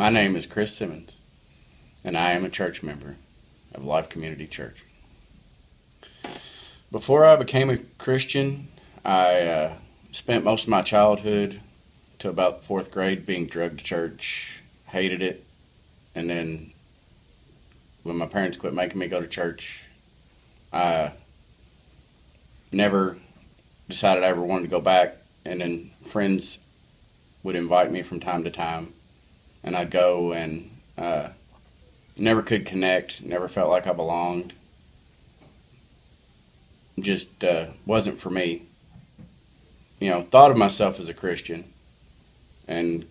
My name is Chris Simmons, and I am a church member of Life Community Church. Before I became a Christian, I spent most of my childhood to about fourth grade being drugged to church, hated it, and then when my parents quit making me go to church, I never decided I ever wanted to go back, and then friends would invite me from time to time, and I'd go and never could connect, never felt like I belonged. Just wasn't for me. Thought of myself as a Christian and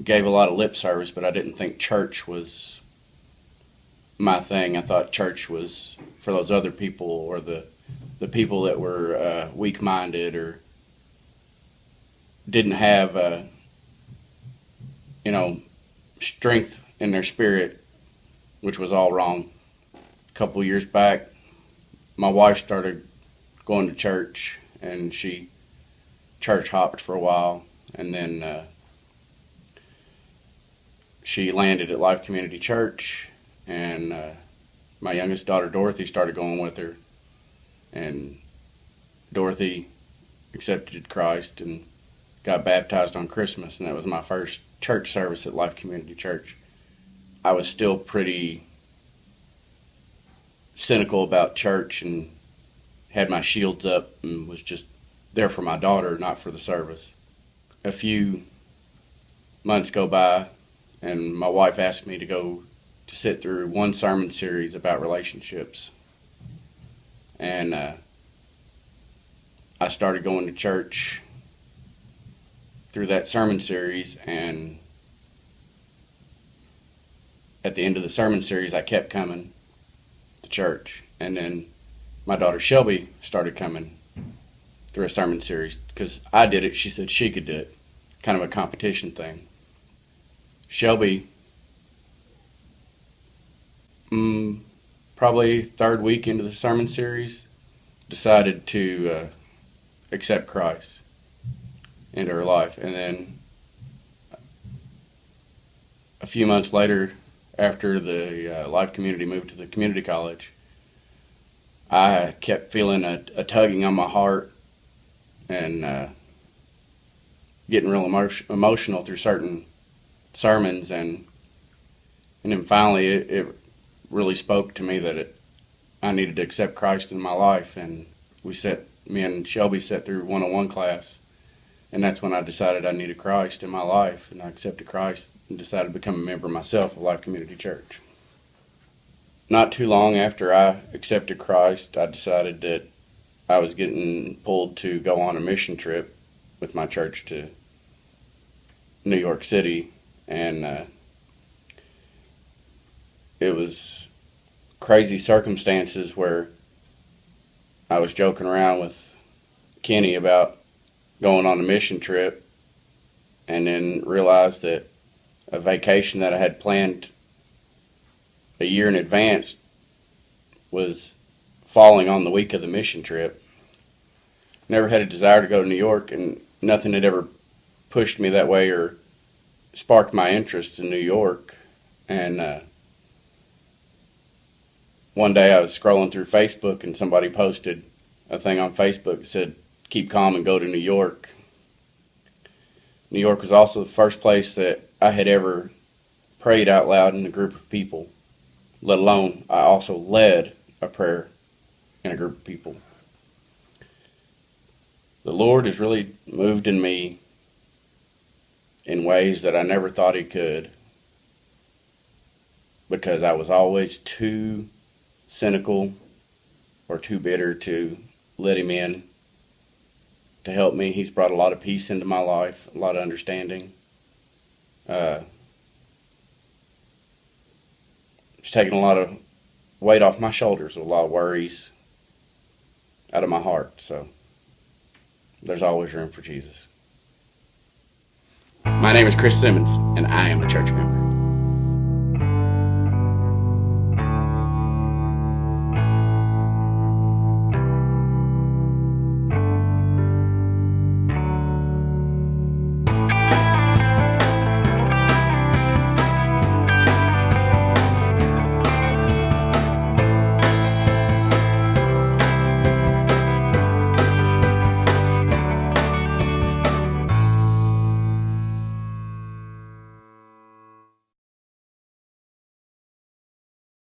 gave a lot of lip service, but I didn't think church was my thing. I thought church was for those other people, or the people that were weak-minded or didn't have strength in their spirit, which was all wrong. A couple years back, my wife started going to church, and she church hopped for a while, and then she landed at Life Community Church, and my youngest daughter Dorothy started going with her, and Dorothy accepted Christ and got baptized on Christmas, and that was my first church service at Life Community Church. I was still pretty cynical about church and had my shields up and was just there for my daughter, not for the service. A few months go by, and my wife asked me to go to sit through one sermon series about relationships. And I started going to church through that sermon series, and at the end of the sermon series, I kept coming to church. And then my daughter Shelby started coming through a sermon series because I did it. She said she could do it, kind of a competition thing. Shelby, probably third week into the sermon series, decided to accept Christ into her life. And then a few months later, after the Life Community moved to the community college, I kept feeling a tugging on my heart and getting real emotional through certain sermons, and then finally it really spoke to me that I needed to accept Christ in my life. And me and Shelby sat through one-on-one class, and that's when I decided I needed Christ in my life, and I accepted Christ and decided to become a member myself of Life Community Church. Not too long after I accepted Christ, I decided that I was getting pulled to go on a mission trip with my church to New York City, and it was crazy circumstances where I was joking around with Kenny about going on a mission trip, and then realized that a vacation that I had planned a year in advance was falling on the week of the mission trip. Never had a desire to go to New York, and nothing had ever pushed me that way or sparked my interest in New York. And one day I was scrolling through Facebook, and somebody posted a thing on Facebook that said, "Keep calm and go to New York." New York was also the first place that I had ever prayed out loud in a group of people, let alone I also led a prayer in a group of people. The Lord has really moved in me in ways that I never thought He could, because I was always too cynical or too bitter to let Him in to help me. He's brought a lot of peace into my life, a lot of understanding. It's taken a lot of weight off my shoulders, a lot of worries out of my heart. So there's always room for Jesus. My name is Chris Simmons, and I am a church member.